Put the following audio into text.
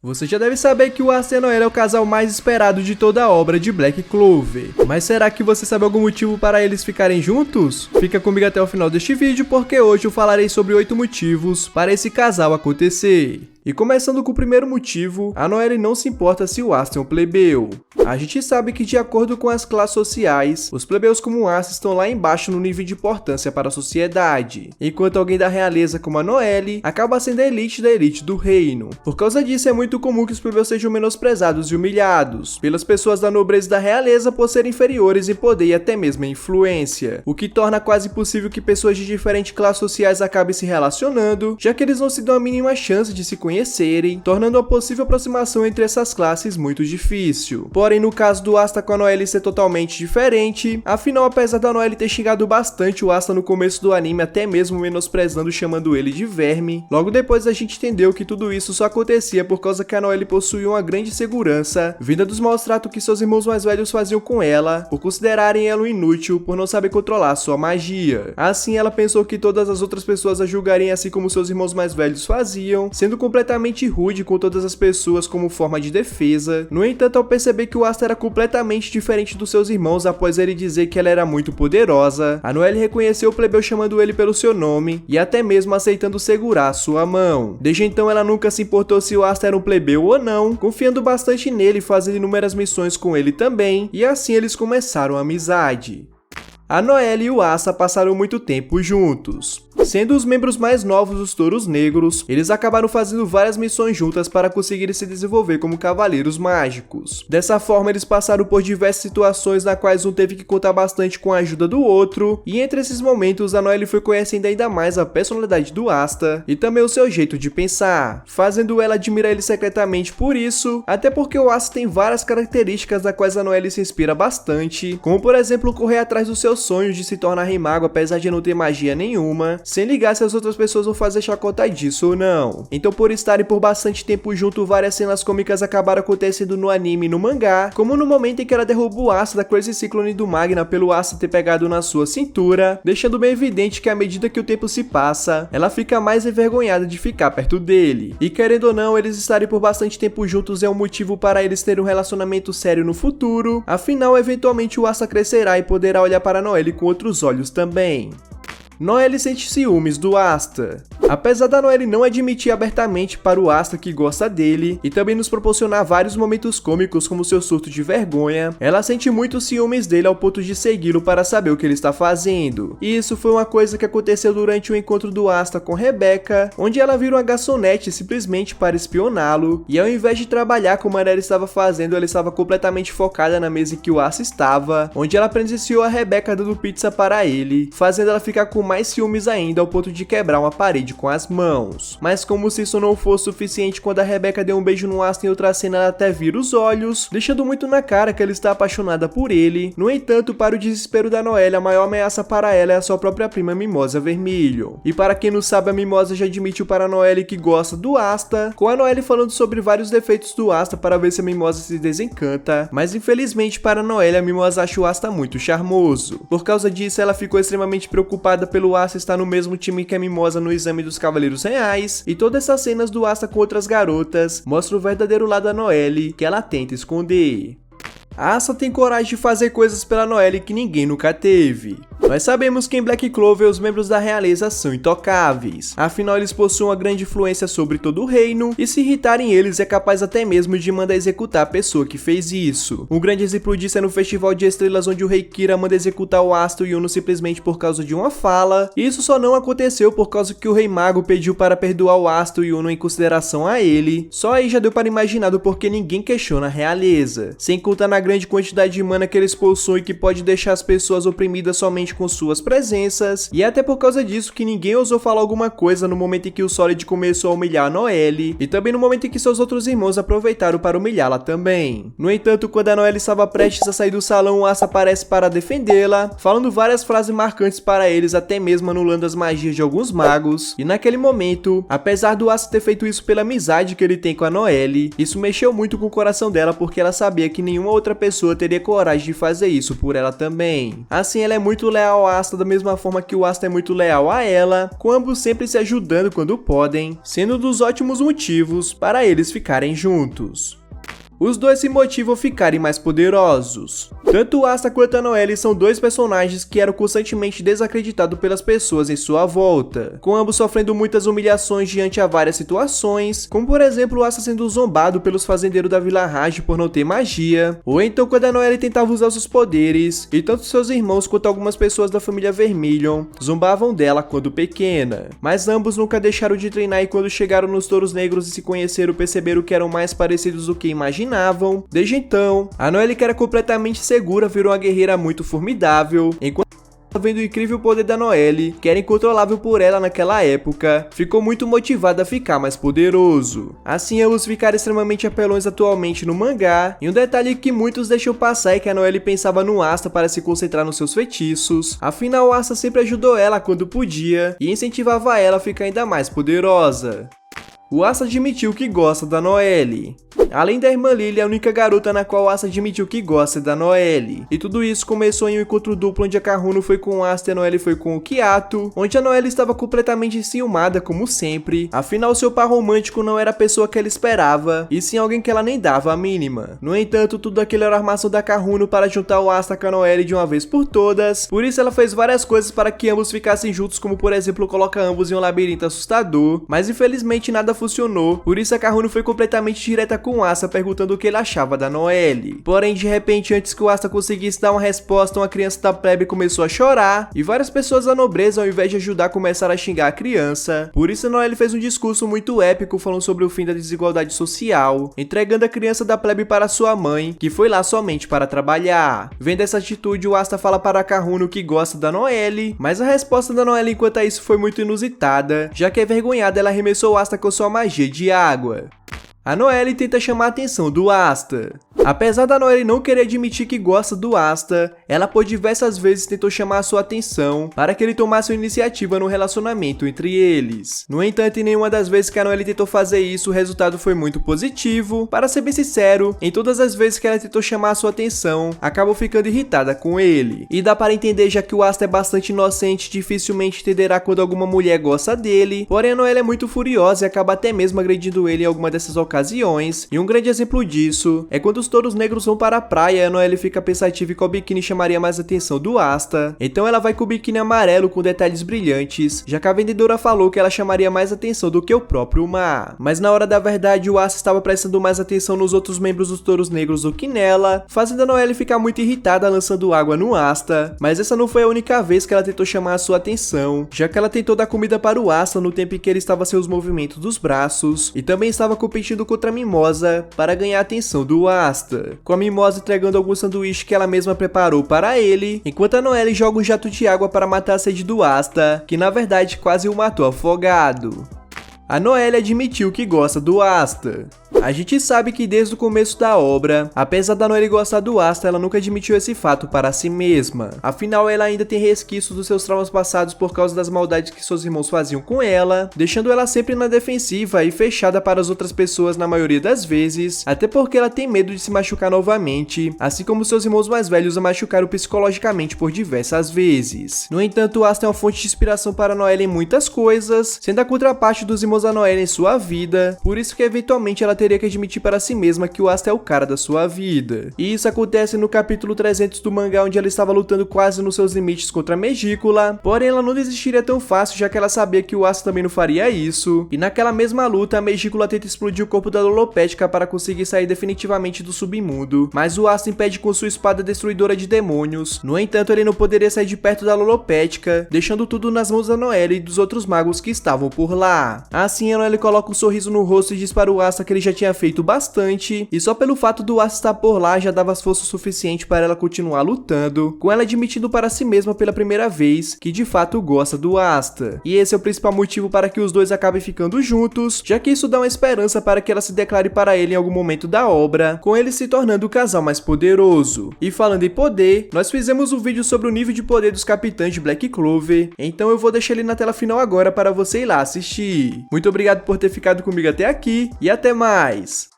Você já deve saber que o Asta e a Noelle é o casal mais esperado de toda a obra de Black Clover. Mas será que você sabe algum motivo para eles ficarem juntos? Fica comigo até o final deste vídeo porque hoje eu falarei sobre 8 motivos para esse casal acontecer. E começando com o primeiro motivo, a Noelle não se importa se o Asta é um plebeu. A gente sabe que de acordo com as classes sociais, os plebeus como o Asta estão lá embaixo no nível de importância para a sociedade, enquanto alguém da realeza como a Noelle acaba sendo a elite da elite do reino. Por causa disso é muito comum que os plebeus sejam menosprezados e humilhados pelas pessoas da nobreza e da realeza por serem inferiores em poder e até mesmo em influência, o que torna quase impossível que pessoas de diferentes classes sociais acabem se relacionando, já que eles não se dão a mínima chance de se conhecerem, tornando a possível aproximação entre essas classes muito difícil. Porém, no caso do Asta com a Noelle ser totalmente diferente, afinal, apesar da Noelle ter xingado bastante o Asta no começo do anime, até mesmo menosprezando, chamando ele de verme, logo depois a gente entendeu que tudo isso só acontecia por causa que a Noelle possuía uma grande segurança, vinda dos maus tratos que seus irmãos mais velhos faziam com ela, por considerarem ela um inútil, por não saber controlar sua magia. Assim, ela pensou que todas as outras pessoas a julgariam assim como seus irmãos mais velhos faziam, sendo completamente rude com todas as pessoas como forma de defesa. No entanto, ao perceber que o Asta era completamente diferente dos seus irmãos após ele dizer que ela era muito poderosa, a Noelle reconheceu o plebeu chamando ele pelo seu nome e até mesmo aceitando segurar sua mão. Desde então ela nunca se importou se o Asta era um plebeu ou não, confiando bastante nele e fazendo inúmeras missões com ele também, e assim eles começaram a amizade. A Noelle e o Asta passaram muito tempo juntos. Sendo os membros mais novos dos Touros Negros, eles acabaram fazendo várias missões juntas para conseguirem se desenvolver como cavaleiros mágicos. Dessa forma, eles passaram por diversas situações na quais um teve que contar bastante com a ajuda do outro, e entre esses momentos, a Noelle foi conhecendo ainda mais a personalidade do Asta e também o seu jeito de pensar, fazendo ela admirar ele secretamente por isso, até porque o Asta tem várias características das quais a Noelle se inspira bastante, como por exemplo correr atrás dos seus sonhos de se tornar rei mago apesar de não ter magia nenhuma, sem ligar se as outras pessoas vão fazer chacota disso ou não. Então, por estarem por bastante tempo junto, várias cenas cômicas acabaram acontecendo no anime e no mangá, como no momento em que ela derruba o Asta da Crazy Cyclone do Magna pelo Asta ter pegado na sua cintura, deixando bem evidente que à medida que o tempo se passa, ela fica mais envergonhada de ficar perto dele. E querendo ou não, eles estarem por bastante tempo juntos é um motivo para eles terem um relacionamento sério no futuro, afinal, eventualmente o Asta crescerá e poderá olhar para Noelle com outros olhos também. Noelle sente ciúmes do Asta. Apesar da Noelle não admitir abertamente para o Asta que gosta dele e também nos proporcionar vários momentos cômicos como seu surto de vergonha, ela sente muito ciúmes dele ao ponto de segui-lo para saber o que ele está fazendo. E isso foi uma coisa que aconteceu durante o encontro do Asta com Rebecca, onde ela vira uma garçonete simplesmente para espioná-lo, e ao invés de trabalhar como ela estava fazendo, ela estava completamente focada na mesa em que o Asta estava, onde ela presenciou a Rebecca dando pizza para ele, fazendo ela ficar com mais ciúmes ainda ao ponto de quebrar uma parede com as mãos. Mas como se isso não fosse suficiente, quando a Rebecca deu um beijo no Asta em outra cena, ela até vira os olhos, deixando muito na cara que ela está apaixonada por ele. No entanto, para o desespero da Noelle, a maior ameaça para ela é a sua própria prima Mimosa Vermelho. E para quem não sabe, a Mimosa já admitiu para a Noelle que gosta do Asta, com a Noelle falando sobre vários defeitos do Asta para ver se a Mimosa se desencanta, mas infelizmente para a Noelle, a Mimosa acha o Asta muito charmoso. Por causa disso, ela ficou extremamente preocupada pelo Asta estar no mesmo time que a Mimosa no exame dos Cavaleiros Reais, e todas essas cenas do Asta com outras garotas mostram o verdadeiro lado da Noelle que ela tenta esconder. A Asta tem coragem de fazer coisas pela Noelle que ninguém nunca teve. Nós sabemos que em Black Clover os membros da realeza são intocáveis, afinal eles possuem uma grande influência sobre todo o reino, e se irritarem eles é capaz até mesmo de mandar executar a pessoa que fez isso. Um grande exemplo disso é no Festival de Estrelas, onde o rei Kira manda executar o Asta e o Yuno simplesmente por causa de uma fala, e isso só não aconteceu por causa que o rei mago pediu para perdoar o Asta e o Yuno em consideração a ele. Só aí já deu para imaginar do porquê ninguém questiona a realeza, sem contar na grande quantidade de mana que eles possuem, que pode deixar as pessoas oprimidas somente com suas presenças, e até por causa disso que ninguém ousou falar alguma coisa no momento em que o Solid começou a humilhar a Noelle, e também no momento em que seus outros irmãos aproveitaram para humilhá-la também. No entanto, quando a Noelle estava prestes a sair do salão, o Asta aparece para defendê-la, falando várias frases marcantes para eles, até mesmo anulando as magias de alguns magos, e naquele momento, apesar do Asta ter feito isso pela amizade que ele tem com a Noelle, isso mexeu muito com o coração dela, porque ela sabia que nenhuma outra outra pessoa teria coragem de fazer isso por ela também. Assim, ela é muito leal a Asta da mesma forma que o Asta é muito leal a ela, com ambos sempre se ajudando quando podem, sendo um dos ótimos motivos para eles ficarem juntos. Os dois se motivam a ficarem mais poderosos. Tanto o Asta quanto a Noelle são dois personagens que eram constantemente desacreditados pelas pessoas em sua volta, com ambos sofrendo muitas humilhações diante a várias situações, como por exemplo o Asta sendo zombado pelos fazendeiros da Vila Raj por não ter magia, ou então quando a Noelle tentava usar seus poderes, e tanto seus irmãos quanto algumas pessoas da família Vermilion zombavam dela quando pequena. Mas ambos nunca deixaram de treinar e quando chegaram nos Touros Negros e se conheceram perceberam que eram mais parecidos do que imaginavam. Desde então, a Noelle, que era completamente segura, virou uma guerreira muito formidável, enquanto vendo o incrível poder da Noelle, que era incontrolável por ela naquela época, ficou muito motivada a ficar mais poderoso. Assim, ambos ficaram extremamente apelões atualmente no mangá, e um detalhe que muitos deixam passar é que a Noelle pensava no Asta para se concentrar nos seus feitiços, afinal o Asta sempre ajudou ela quando podia, e incentivava ela a ficar ainda mais poderosa. O Asta admitiu que gosta da Noelle. Além da irmã Lily, a única garota na qual o Asta admitiu que gosta é da Noelle. E tudo isso começou em um encontro duplo onde a Karuno foi com o Asta e a Noelle foi com o Kiato, onde a Noelle estava completamente enciumada como sempre, afinal seu par romântico não era a pessoa que ela esperava, e sim alguém que ela nem dava a mínima. No entanto, tudo aquilo era armação da Karuno para juntar o Asta com a Noelle de uma vez por todas, por isso ela fez várias coisas para que ambos ficassem juntos, como por exemplo colocar ambos em um labirinto assustador, mas infelizmente nada funcionou, por isso a Karuno foi completamente direta com o Asta perguntando o que ele achava da Noelle. Porém, de repente, antes que o Asta conseguisse dar uma resposta, uma criança da plebe começou a chorar, e várias pessoas da nobreza, ao invés de ajudar, começaram a xingar a criança. Por isso a Noelle fez um discurso muito épico falando sobre o fim da desigualdade social, entregando a criança da plebe para sua mãe, que foi lá somente para trabalhar. Vendo essa atitude, o Asta fala para a Karuno que gosta da Noelle, mas a resposta da Noelle enquanto a isso foi muito inusitada, já que envergonhada ela arremessou o Asta com sua magia de água. A Noelle tenta chamar a atenção do Asta. Apesar da Noelle não querer admitir que gosta do Asta, ela por diversas vezes tentou chamar a sua atenção para que ele tomasse uma iniciativa no relacionamento entre eles. No entanto, em nenhuma das vezes que a Noelle tentou fazer isso, o resultado foi muito positivo. Para ser bem sincero, em todas as vezes que ela tentou chamar a sua atenção, acabou ficando irritada com ele. E dá para entender, já que o Asta é bastante inocente, dificilmente entenderá quando alguma mulher gosta dele, porém a Noelle é muito furiosa e acaba até mesmo agredindo ele em alguma dessas ocasiões, e um grande exemplo disso é quando os Touros Negros vão para a praia e a Noelle fica pensativa em qual biquíni chamaria mais a atenção do Asta, então ela vai com o biquíni amarelo com detalhes brilhantes, já que a vendedora falou que ela chamaria mais atenção do que o próprio mar. Mas na hora da verdade o Asta estava prestando mais atenção nos outros membros dos Touros Negros do que nela, fazendo a Noelle ficar muito irritada lançando água no Asta, mas essa não foi a única vez que ela tentou chamar a sua atenção, já que ela tentou dar comida para o Asta no tempo em que ele estava sem os movimentos dos braços, e também estava competindo contra a Mimosa para ganhar a atenção do Asta, com a Mimosa entregando algum sanduíche que ela mesma preparou para ele, enquanto a Noelle joga um jato de água para matar a sede do Asta, que na verdade quase o matou afogado. A Noelle admitiu que gosta do Asta. A gente sabe que desde o começo da obra, apesar da Noelle gostar do Asta, ela nunca admitiu esse fato para si mesma. Afinal, ela ainda tem resquícios dos seus traumas passados por causa das maldades que seus irmãos faziam com ela, deixando ela sempre na defensiva e fechada para as outras pessoas na maioria das vezes, até porque ela tem medo de se machucar novamente, assim como seus irmãos mais velhos a machucaram psicologicamente por diversas vezes. No entanto, o Asta é uma fonte de inspiração para a Noelle em muitas coisas, sendo a contraparte dos irmãos da Noelle em sua vida, por isso que eventualmente ela teria que admitir para si mesma que o Asta é o cara da sua vida. E isso acontece no capítulo 300 do mangá, onde ela estava lutando quase nos seus limites contra a Megícula, porém ela não desistiria tão fácil, já que ela sabia que o Asta também não faria isso, e naquela mesma luta a Megícula tenta explodir o corpo da Lolopética para conseguir sair definitivamente do submundo, mas o Asta impede com sua espada destruidora de demônios. No entanto, ele não poderia sair de perto da Lolopética, deixando tudo nas mãos da Noelle e dos outros magos que estavam por lá. Assim, a Noelle coloca um sorriso no rosto e diz para o Asta que ele já tinha feito bastante, e só pelo fato do Asta estar por lá já dava as forças suficientes para ela continuar lutando, com ela admitindo para si mesma pela primeira vez que de fato gosta do Asta. E esse é o principal motivo para que os dois acabem ficando juntos, já que isso dá uma esperança para que ela se declare para ele em algum momento da obra, com ele se tornando o casal mais poderoso. E falando em poder, nós fizemos um vídeo sobre o nível de poder dos capitães de Black Clover, então eu vou deixar ele na tela final agora para você ir lá assistir. Muito obrigado por ter ficado comigo até aqui, e até mais!